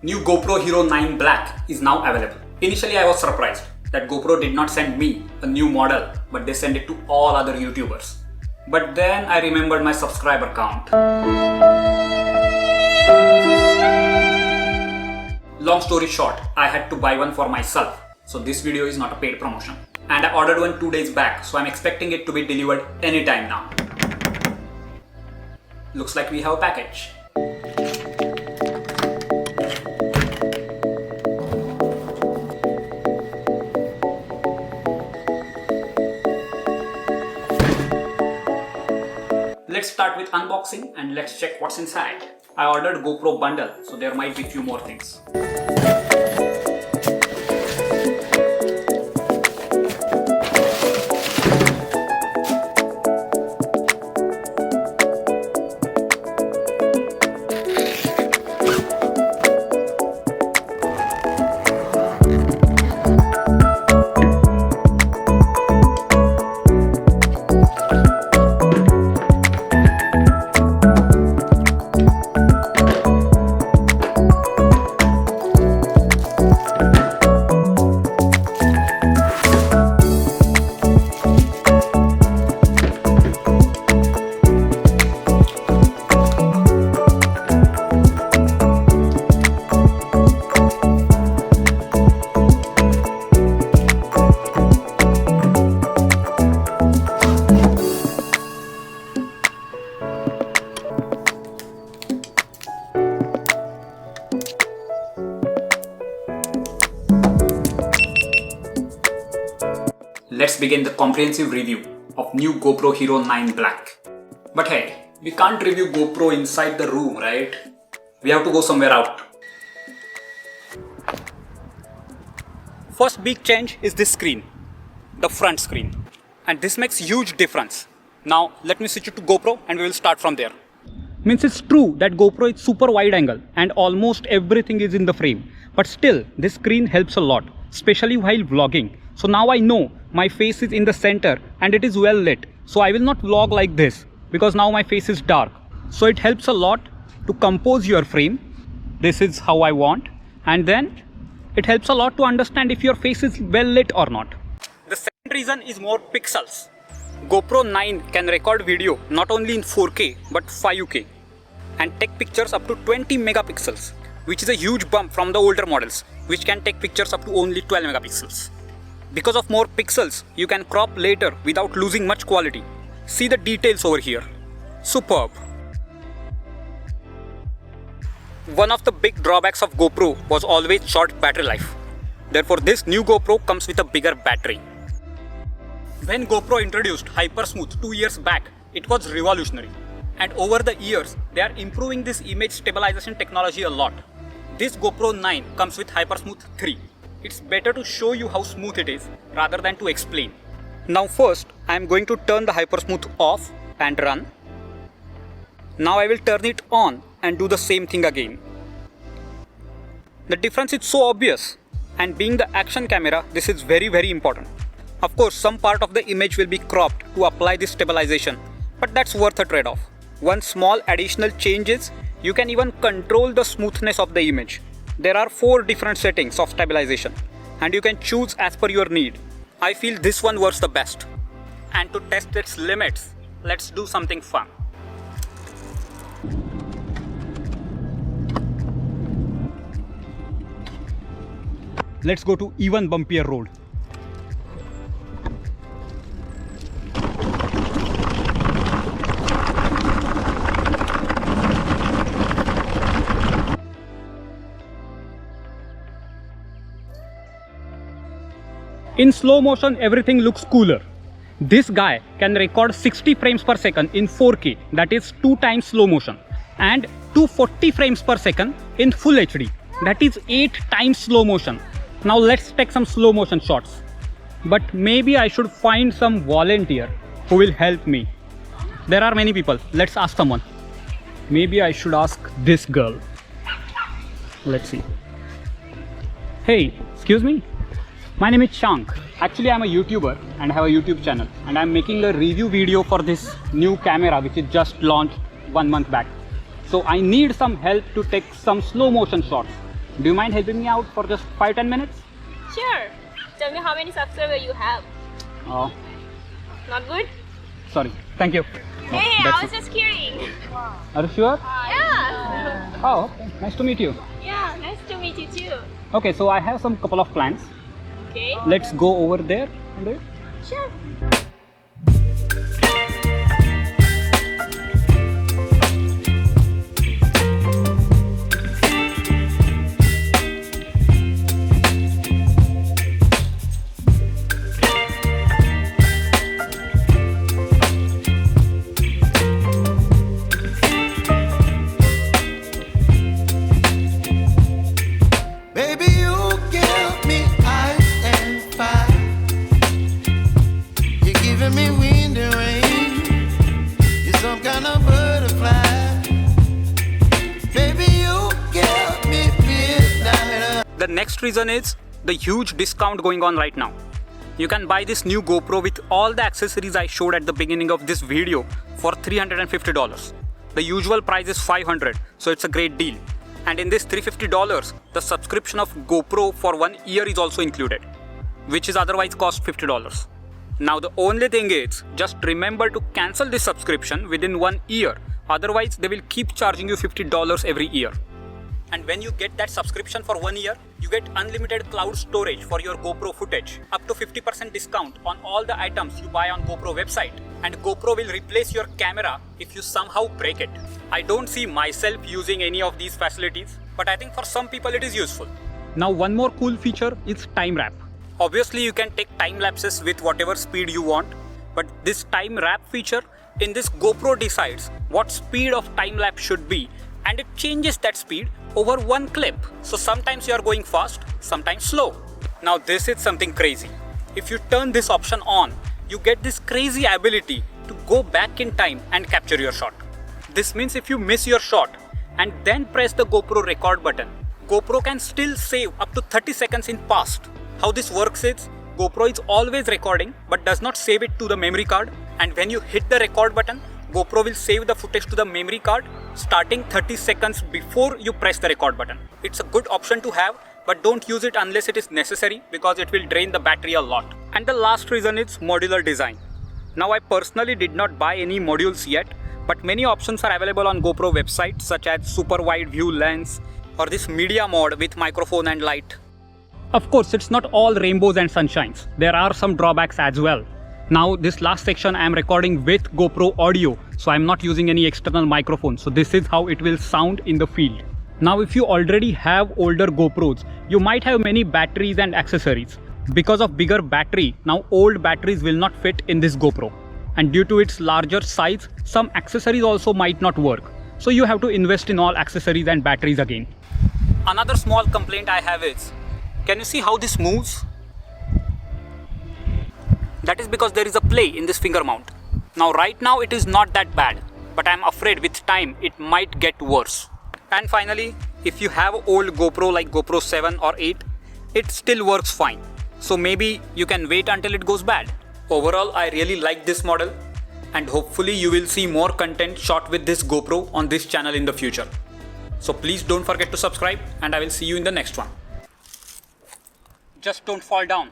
New GoPro Hero 9 Black is now available. Initially I was surprised that GoPro did not send me a new model, but they sent it to all other YouTubers. But then I remembered my subscriber count. Long story short, I had to buy one for myself, so this video is not a paid promotion. And I ordered one 2 days back, so I'm expecting it to be delivered anytime now. Looks like we have a package. Let's start with unboxing and let's check what's inside. I ordered GoPro bundle, so there might be few more things. Let's begin the comprehensive review of new GoPro Hero 9 Black. But hey, we can't review GoPro inside the room, right? We have to go somewhere out. First big change is this screen, the front screen. And this makes huge difference. Now let me switch it to GoPro and we will start from there. Means it's true that GoPro is super wide angle and almost everything is in the frame. But still, this screen helps a lot, especially while vlogging. So now I know my face is in the center and it is well lit. So I will not vlog like this because now my face is dark. So it helps a lot to compose your frame. This is how I want. And then it helps a lot to understand if your face is well lit or not. The second reason is more pixels. GoPro 9 can record video not only in 4K but 5K and take pictures up to 20 megapixels, which is a huge bump from the older models, which can take pictures up to only 12 megapixels. Because of more pixels, you can crop later without losing much quality. See the details over here. Superb. One of the big drawbacks of GoPro was always short battery life. Therefore, this new GoPro comes with a bigger battery. When GoPro introduced Hypersmooth 2 years back, it was revolutionary. And over the years, they are improving this image stabilization technology a lot. This GoPro 9 comes with Hypersmooth 3. It's better to show you how smooth it is rather than to explain. Now first, I am going to turn the Hypersmooth off and run. Now I will turn it on and do the same thing again. The difference is so obvious, and being the action camera, this is very important. Of course, some part of the image will be cropped to apply this stabilization, but that's worth a trade-off. One small additional change is you can even control the smoothness of the image. There are 4 different settings of stabilization and you can choose as per your need. I feel this one works the best. And to test its limits, let's do something fun. Let's go to even bumpier road. In slow motion, everything looks cooler. This guy can record 60 frames per second in 4K, that is 2 times slow motion, and 240 frames per second in full HD, that is 8 times slow motion. Now let's take some slow motion shots. But maybe I should find some volunteer who will help me. There are many people. Let's ask someone. Maybe I should ask this girl. Let's see. Hey, excuse me? My name is Shank. Actually, I'm a YouTuber and I have a YouTube channel, and I'm making a review video for this new camera which is just launched 1 month back. So I need some help to take some slow motion shots. Do you mind helping me out for just 5-10 minutes? Sure. Tell me how many subscribers you have. Oh, Not good? sorry. Thank you. Hey, That's I was just kidding. Are you sure? Yeah. Oh, okay. Nice to meet you. Yeah, nice to meet you too. Okay, so I have some couple of plans. Okay. Let's go over there and do it. Sure. Baby, you give me ice and fire. You're giving me wind and rain. You're some kind of butterfly. Baby, you give me midnight. The next reason is the huge discount going on right now. You can buy this new GoPro with all the accessories I showed at the beginning of this video for $350. The usual price is $500, so it's a great deal. And in this $350, the subscription of GoPro for 1 year is also included, which is otherwise cost $50. Now the only thing is, just remember to cancel this subscription within 1 year, otherwise they will keep charging you $50 every year. And when you get that subscription for 1 year, you get unlimited cloud storage for your GoPro footage, up to 50% discount on all the items you buy on GoPro website, and GoPro will replace your camera if you somehow break it. I don't see myself using any of these facilities, but I think for some people it is useful. Now one more cool feature is time wrap. Obviously you can take time lapses with whatever speed you want, but this time wrap feature in this GoPro decides what speed of time lapse should be, and it changes that speed over one clip. So sometimes you are going fast, sometimes slow. Now this is something crazy. If you turn this option on, you get this crazy ability to go back in time and capture your shot. This means if you miss your shot and then press the GoPro record button, GoPro can still save up to 30 seconds in past. How this works is, GoPro is always recording but does not save it to the memory card, and when you hit the record button, GoPro will save the footage to the memory card starting 30 seconds before you press the record button. It's a good option to have, but don't use it unless it is necessary because it will drain the battery a lot. And the last reason is modular design. Now I personally did not buy any modules yet, but many options are available on GoPro website such as super wide view lens or this media mode with microphone and light. Of course, it's not all rainbows and sunshines. There are some drawbacks as well. Now this last section I am recording with GoPro audio, so I am not using any external microphone. So this is how it will sound in the field. Now if you already have older GoPros, you might have many batteries and accessories. Because of bigger battery, now old batteries will not fit in this GoPro. And due to its larger size, some accessories also might not work. So you have to invest in all accessories and batteries again. Another small complaint I have is, can you see how this moves? That is because there is a play in this finger mount. Now right now it is not that bad, but I am afraid with time it might get worse. And finally, if you have old GoPro like GoPro 7 or 8, it still works fine. So maybe you can wait until it goes bad. Overall, I really like this model, and hopefully you will see more content shot with this GoPro on this channel in the future. So please don't forget to subscribe, and I will see you in the next one. Just don't fall down.